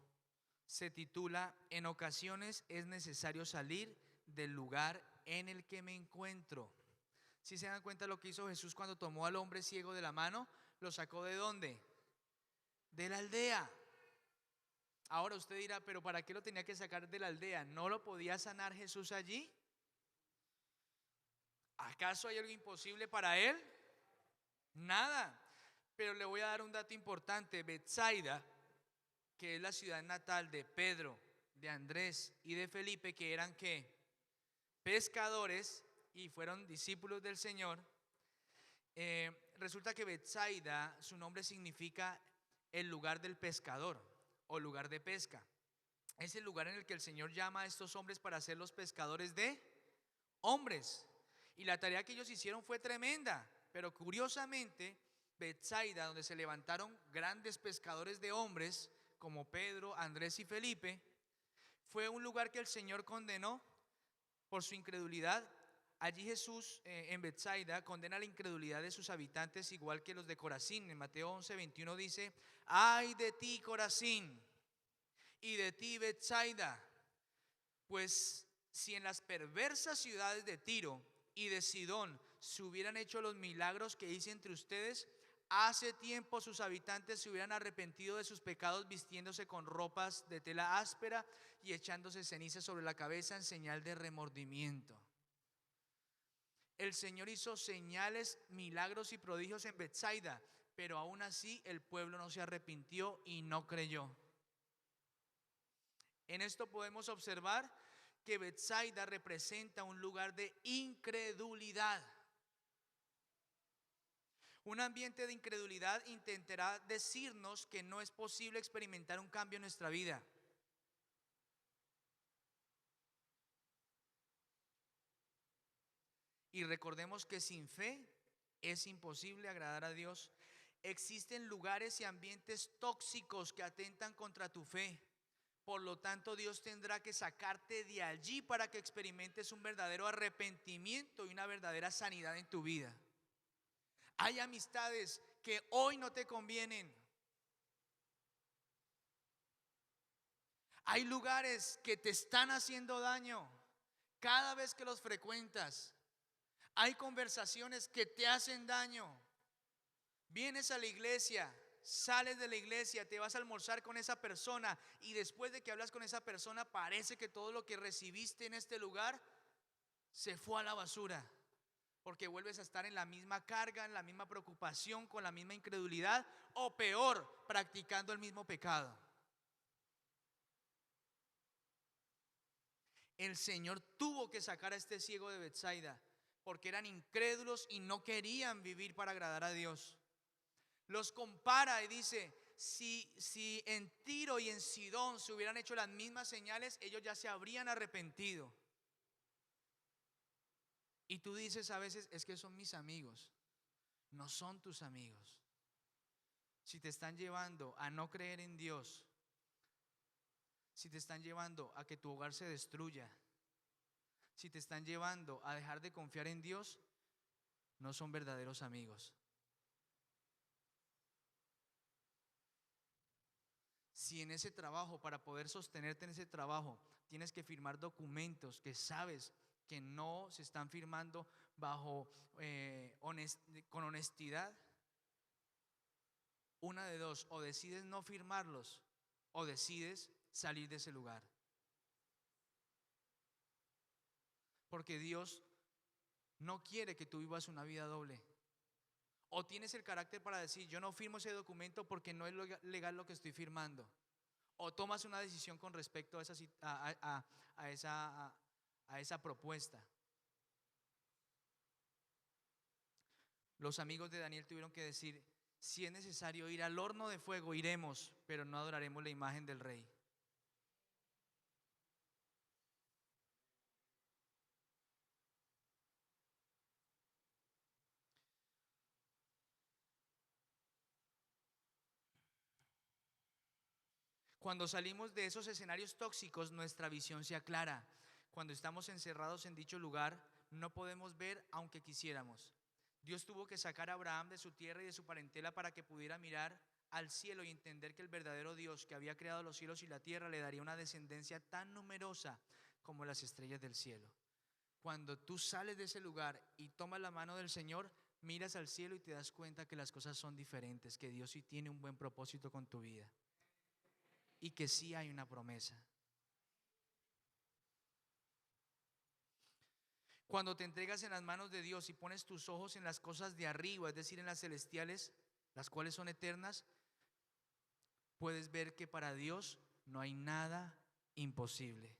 se titula: en ocasiones es necesario salir del lugar en el que me encuentro. Si se dan cuenta lo que hizo Jesús cuando tomó al hombre ciego de la mano, lo sacó ¿de dónde? De la aldea. Ahora usted dirá: pero ¿para qué lo tenía que sacar de la aldea? ¿No lo podía sanar Jesús allí? ¿Acaso hay algo imposible para él? Nada. Pero le voy a dar un dato importante. Betsaida, que es la ciudad natal de Pedro, de Andrés y de Felipe, que eran ¿qué? Pescadores y fueron discípulos del Señor. Resulta que Betsaida, su nombre significa el lugar del pescador o lugar de pesca. Es el lugar en el que el Señor llama a estos hombres para ser los pescadores de hombres. Y la tarea que ellos hicieron fue tremenda, pero curiosamente Betsaida, donde se levantaron grandes pescadores de hombres como Pedro, Andrés y Felipe, fue un lugar que el Señor condenó por su incredulidad. Allí Jesús en Betsaida condena la incredulidad de sus habitantes, igual que los de Corazín. En Mateo 11, 21 dice: ay de ti, Corazín, y de ti, Betsaida, pues si en las perversas ciudades de Tiro y de Sidón se hubieran hecho los milagros que hice entre ustedes, hace tiempo sus habitantes se hubieran arrepentido de sus pecados, vistiéndose con ropas de tela áspera y echándose ceniza sobre la cabeza en señal de remordimiento. El Señor hizo señales, milagros y prodigios en Betsaida, pero aún así el pueblo no se arrepintió y no creyó. En esto podemos observar que Betsaida representa un lugar de incredulidad. Un ambiente de incredulidad intentará decirnos que no es posible experimentar un cambio en nuestra vida. Y recordemos que sin fe es imposible agradar a Dios. Existen lugares y ambientes tóxicos que atentan contra tu fe. Por lo tanto, Dios tendrá que sacarte de allí para que experimentes un verdadero arrepentimiento y una verdadera sanidad en tu vida. Hay amistades que hoy no te convienen. Hay lugares que te están haciendo daño cada vez que los frecuentas. Hay conversaciones que te hacen daño. Vienes a la iglesia, sales de la iglesia, te vas a almorzar con esa persona y después de que hablas con esa persona parece que todo lo que recibiste en este lugar se fue a la basura, porque vuelves a estar en la misma carga, en la misma preocupación, con la misma incredulidad o peor, practicando el mismo pecado. El Señor tuvo que sacar a este ciego de Betsaida porque eran incrédulos y no querían vivir para agradar a Dios. Los compara y dice, si en Tiro y en Sidón se hubieran hecho las mismas señales, ellos ya se habrían arrepentido. Y tú dices a veces, es que son mis amigos. No son tus amigos. Si te están llevando a no creer en Dios, si te están llevando a que tu hogar se destruya, si te están llevando a dejar de confiar en Dios, no son verdaderos amigos. Si en ese trabajo, para poder sostenerte en ese trabajo, tienes que firmar documentos que sabes que no se están firmando bajo con honestidad, una de dos: o decides no firmarlos o decides salir de ese lugar. Porque Dios no quiere que tú vivas una vida doble. O tienes el carácter para decir, yo no firmo ese documento porque no es legal lo que estoy firmando. O tomas una decisión con respecto a esa propuesta. Los amigos de Daniel tuvieron que decir, si es necesario ir al horno de fuego, iremos, pero no adoraremos la imagen del rey. Cuando salimos de esos escenarios tóxicos, nuestra visión se aclara. Cuando estamos encerrados en dicho lugar, no podemos ver aunque quisiéramos. Dios tuvo que sacar a Abraham de su tierra y de su parentela para que pudiera mirar al cielo y entender que el verdadero Dios que había creado los cielos y la tierra le daría una descendencia tan numerosa como las estrellas del cielo. Cuando tú sales de ese lugar y tomas la mano del Señor, miras al cielo y te das cuenta que las cosas son diferentes, que Dios sí tiene un buen propósito con tu vida y que sí hay una promesa. Cuando te entregas en las manos de Dios y pones tus ojos en las cosas de arriba, es decir, en las celestiales, las cuales son eternas, puedes ver que para Dios no hay nada imposible.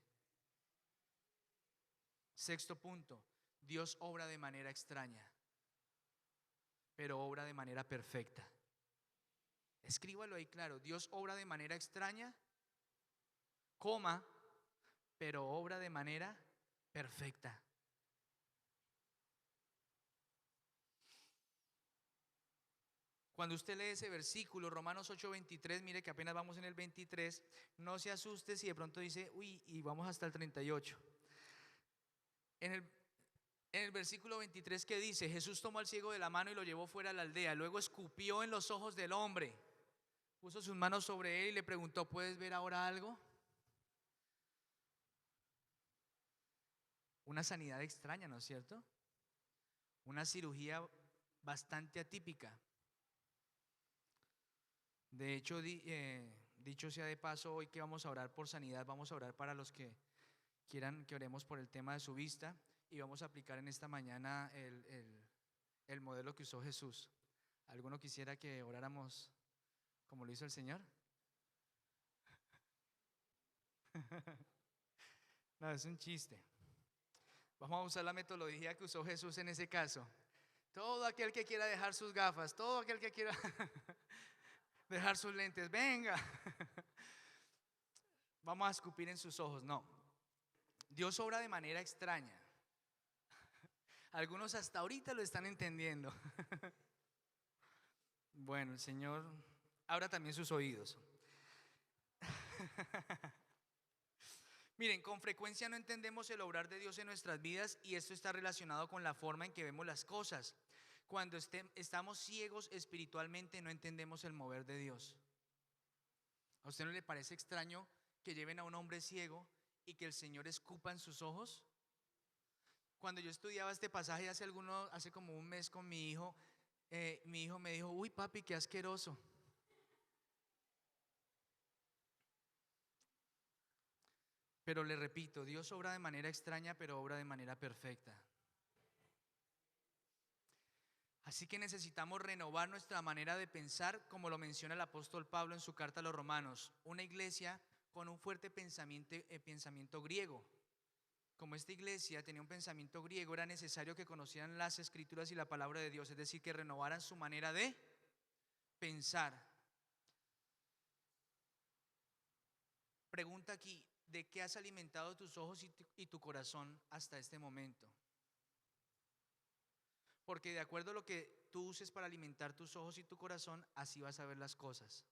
Sexto punto: Dios obra de manera extraña, pero obra de manera perfecta. Escríbalo ahí claro: Dios obra de manera extraña, coma, pero obra de manera perfecta. Cuando usted lee ese versículo, Romanos 8:23, mire que apenas vamos en el 23, no se asuste si de pronto dice, uy, y vamos hasta el 38. En el versículo 23, que dice: Jesús tomó al ciego de la mano y lo llevó fuera de la aldea, luego escupió en los ojos del hombre, puso sus manos sobre él y le preguntó, ¿puedes ver ahora algo? Una sanidad extraña, ¿no es cierto? Una cirugía bastante atípica. De hecho, dicho sea de paso, hoy que vamos a orar por sanidad, vamos a orar para los que quieran que oremos por el tema de su vista, y vamos a aplicar en esta mañana el modelo que usó Jesús. ¿Alguno quisiera que oráramos como lo hizo el Señor? No, es un chiste. Vamos a usar la metodología que usó Jesús en ese caso. Todo aquel que quiera dejar sus gafas, todo aquel que quiera dejar sus lentes, venga. Vamos a escupir en sus ojos. No, Dios obra de manera extraña. Algunos hasta ahorita lo están entendiendo. Bueno, el Señor abra también sus oídos. Miren, con frecuencia no entendemos el obrar de Dios en nuestras vidas, y esto está relacionado con la forma en que vemos las cosas. Cuando estamos ciegos espiritualmente, no entendemos el mover de Dios. ¿A usted no le parece extraño que lleven a un hombre ciego y que el Señor escupa en sus ojos? Cuando yo estudiaba este pasaje hace como un mes con mi hijo me dijo, uy papi, qué asqueroso. Pero le repito, Dios obra de manera extraña, pero obra de manera perfecta. Así que necesitamos renovar nuestra manera de pensar, como lo menciona el apóstol Pablo en su carta a los Romanos. Una iglesia con un fuerte pensamiento griego. como esta iglesia tenía un pensamiento griego, era necesario que conocieran las escrituras y la palabra de Dios, es decir, que renovaran su manera de pensar. Pregunta aquí, ¿de qué has alimentado tus ojos y tu corazón hasta este momento? Porque de acuerdo a lo que tú uses para alimentar tus ojos y tu corazón, así vas a ver las cosas.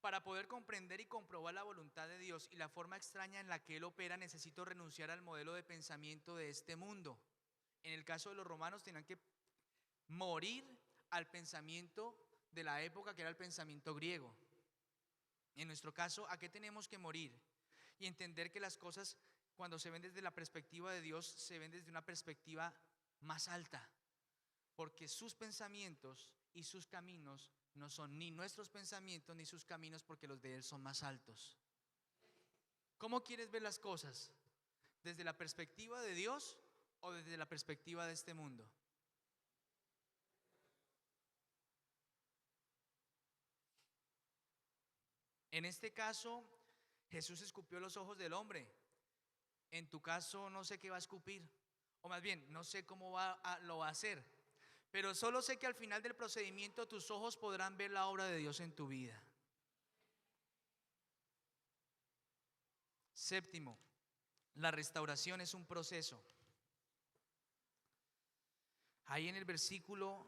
Para poder comprender y comprobar la voluntad de Dios y la forma extraña en la que Él opera, necesito renunciar al modelo de pensamiento de este mundo. En el caso de los romanos, tenían que morir al pensamiento de la época, que era el pensamiento griego. En nuestro caso, ¿a qué tenemos que morir? Y entender que las cosas, cuando se ven desde la perspectiva de Dios, se ven desde una perspectiva más alta, porque sus pensamientos y sus caminos no son ni nuestros pensamientos ni sus caminos, porque los de Él son más altos. ¿Cómo quieres ver las cosas? ¿Desde la perspectiva de Dios o desde la perspectiva de este mundo? En este caso, Jesús escupió los ojos del hombre. En tu caso, no sé qué va a escupir, o más bien, no sé cómo lo va a hacer, pero solo sé que al final del procedimiento tus ojos podrán ver la obra de Dios en tu vida. Séptimo, la restauración es un proceso. Ahí en el versículo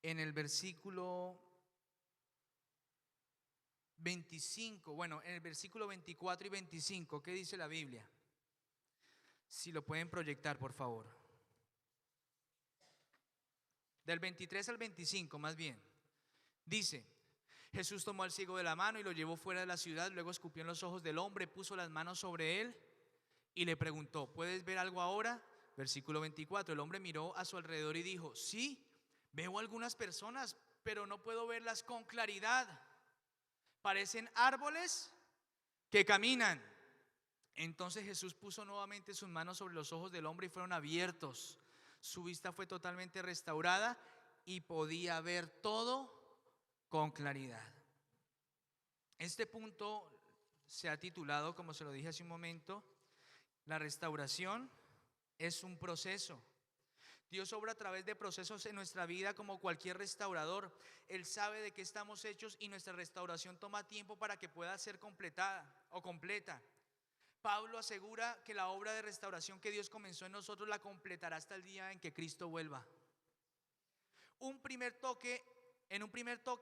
en el versículo 25, bueno, en el versículo 24 y 25, ¿qué dice la Biblia? Si lo pueden proyectar, por favor. Del 23 al 25, más bien. Dice: Jesús tomó al ciego de la mano y lo llevó fuera de la ciudad, luego escupió en los ojos del hombre, puso las manos sobre él y le preguntó: ¿puedes ver algo ahora? Versículo 24, el hombre miró a su alrededor y dijo: sí, veo algunas personas, pero no puedo verlas con claridad. Parecen árboles que caminan. Entonces Jesús puso nuevamente sus manos sobre los ojos del hombre y fueron abiertos. Su vista fue totalmente restaurada y podía ver todo con claridad. Este punto se ha titulado, como se lo dije hace un momento, la restauración es un proceso. Dios obra a través de procesos en nuestra vida como cualquier restaurador. Él sabe de qué estamos hechos y nuestra restauración toma tiempo para que pueda ser completada o completa. Pablo asegura que la obra de restauración que Dios comenzó en nosotros la completará hasta el día en que Cristo vuelva. En un primer toque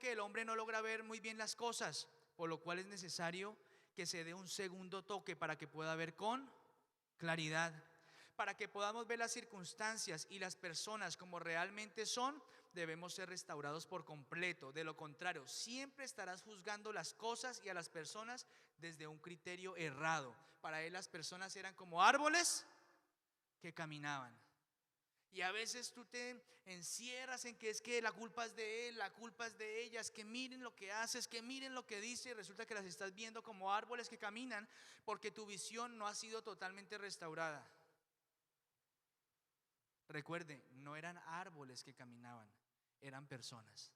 el hombre no logra ver muy bien las cosas, por lo cual es necesario que se dé un segundo toque para que pueda ver con claridad. Para que podamos ver las circunstancias y las personas como realmente son, debemos ser restaurados por completo. De lo contrario, siempre estarás juzgando las cosas y a las personas desde un criterio errado. Para él las personas eran como árboles que caminaban. Y a veces tú te encierras en que es que la culpa es de él, la culpa es de ellas, que miren lo que haces, que miren lo que dice, y resulta que las estás viendo como árboles que caminan porque tu visión no ha sido totalmente restaurada. Recuerde, no eran árboles que caminaban, eran personas.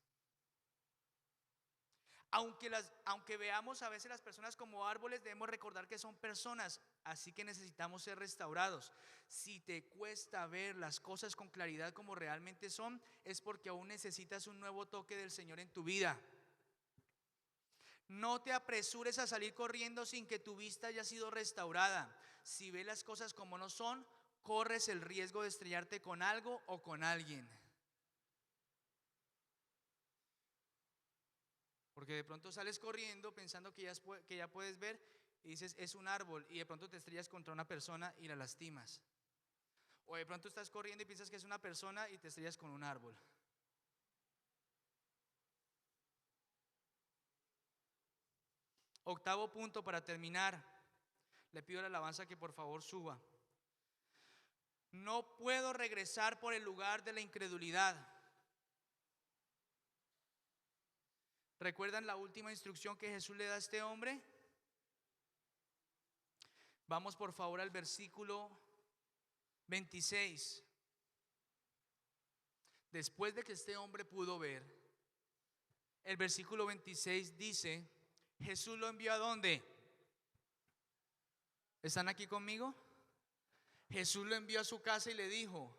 Aunque veamos a veces las personas como árboles, debemos recordar que son personas, así que necesitamos ser restaurados. Si te cuesta ver las cosas con claridad como realmente son, es porque aún necesitas un nuevo toque del Señor en tu vida. No te apresures a salir corriendo sin que tu vista haya sido restaurada. Si ves las cosas como no son, corres el riesgo de estrellarte con algo o con alguien. Porque de pronto sales corriendo pensando que ya puedes ver y dices es un árbol, y de pronto te estrellas contra una persona y la lastimas. O de pronto estás corriendo y piensas que es una persona y te estrellas con un árbol. Octavo punto para terminar. Le pido a la alabanza que por favor suba. No puedo regresar por el lugar de la incredulidad. ¿Recuerdan la última instrucción que Jesús le da a este hombre? Vamos por favor al versículo 26 después de que este hombre pudo ver, el versículo 26 dice, Jesús lo envió ¿a dónde? ¿Están aquí conmigo? Jesús lo envió a su casa y le dijo,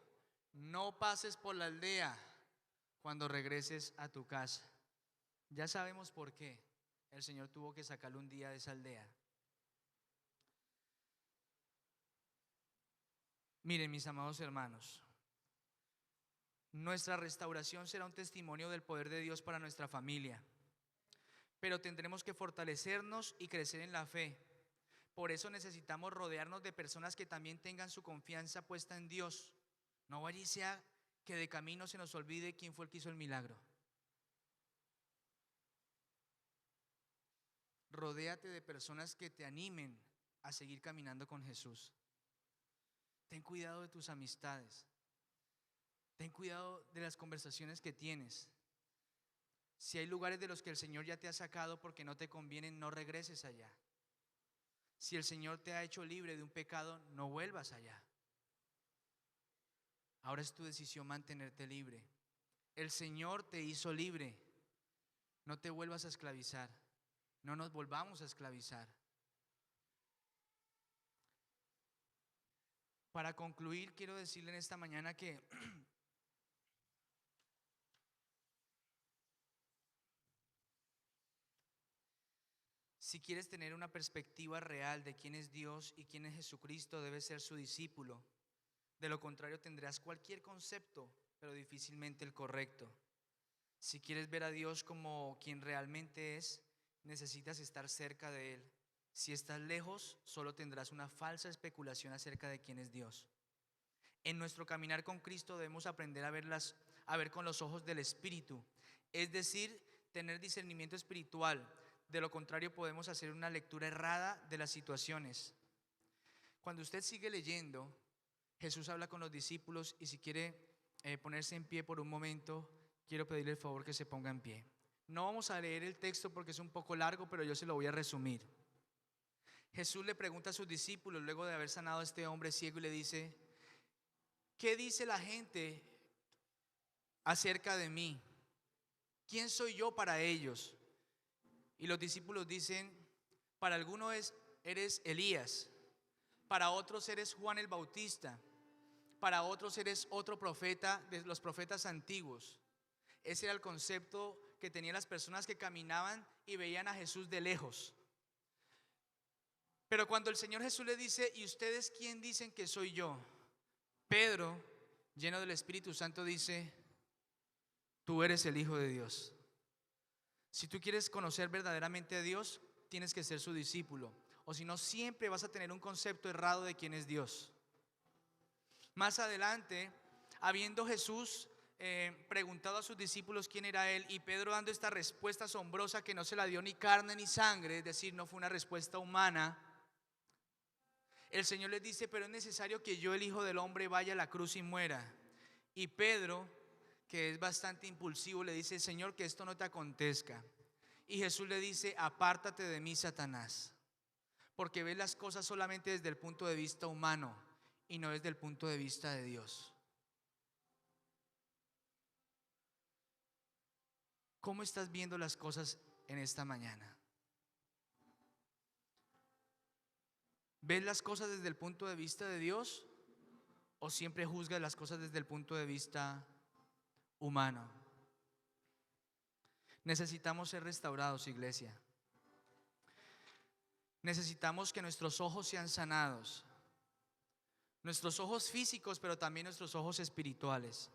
no pases por la aldea cuando regreses a tu casa. Ya sabemos por qué el Señor tuvo que sacarlo un día de esa aldea. Miren, mis amados hermanos, nuestra restauración será un testimonio del poder de Dios para nuestra familia, pero tendremos que fortalecernos y crecer en la fe. Por eso necesitamos rodearnos de personas que también tengan su confianza puesta en Dios. No vaya y sea que de camino se nos olvide quién fue el que hizo el milagro. Rodéate de personas que te animen a seguir caminando con Jesús. Ten cuidado de tus amistades. Ten cuidado de las conversaciones que tienes. Si hay lugares de los que el Señor ya te ha sacado porque no te convienen, no regreses allá. Si el Señor te ha hecho libre de un pecado, no vuelvas allá. Ahora es tu decisión mantenerte libre. El Señor te hizo libre. No te vuelvas a esclavizar. No nos volvamos a esclavizar. Para concluir, quiero decirle en esta mañana que si quieres tener una perspectiva real de quién es Dios y quién es Jesucristo, debes ser su discípulo. De lo contrario, tendrás cualquier concepto, pero difícilmente el correcto. Si quieres ver a Dios como quien realmente es, necesitas estar cerca de Él. Si estás lejos, solo tendrás una falsa especulación acerca de quién es Dios. En nuestro caminar con Cristo debemos aprender a ver con los ojos del Espíritu, es decir, tener discernimiento espiritual. De lo contrario, podemos hacer una lectura errada de las situaciones. Cuando usted sigue leyendo, Jesús habla con los discípulos y si quiere ponerse en pie por un momento, quiero pedirle el favor que se ponga en pie. No vamos a leer el texto porque es un poco largo, pero yo se lo voy a resumir. Jesús le pregunta a sus discípulos luego de haber sanado a este hombre ciego y le dice, ¿qué dice la gente acerca de mí? ¿Quién soy yo para ellos? Y los discípulos dicen, para algunos eres Elías, para otros eres Juan el Bautista, para otros eres otro profeta de los profetas antiguos. Ese era el concepto que tenían las personas que caminaban y veían a Jesús de lejos. Pero cuando el Señor Jesús le dice, ¿y ustedes quién dicen que soy yo? Pedro, lleno del Espíritu Santo, dice, tú eres el Hijo de Dios. Si tú quieres conocer verdaderamente a Dios, tienes que ser su discípulo. O si no, siempre vas a tener un concepto errado de quién es Dios. Más adelante, habiendo Jesús preguntado a sus discípulos quién era Él, y Pedro dando esta respuesta asombrosa que no se la dio ni carne ni sangre, es decir, no fue una respuesta humana, el Señor les dice, pero es necesario que yo, el Hijo del Hombre, vaya a la cruz y muera. Y Pedro, que es bastante impulsivo, le dice, Señor, que esto no te acontezca. Y Jesús le dice, apártate de mí, Satanás, porque ves las cosas solamente desde el punto de vista humano y no desde el punto de vista de Dios. ¿Cómo estás viendo las cosas en esta mañana? ¿Ves las cosas desde el punto de vista de Dios o siempre juzgas las cosas desde el punto de vista humano? Necesitamos ser restaurados, iglesia. Necesitamos que nuestros ojos sean sanados. Nuestros ojos físicos, pero también nuestros ojos espirituales.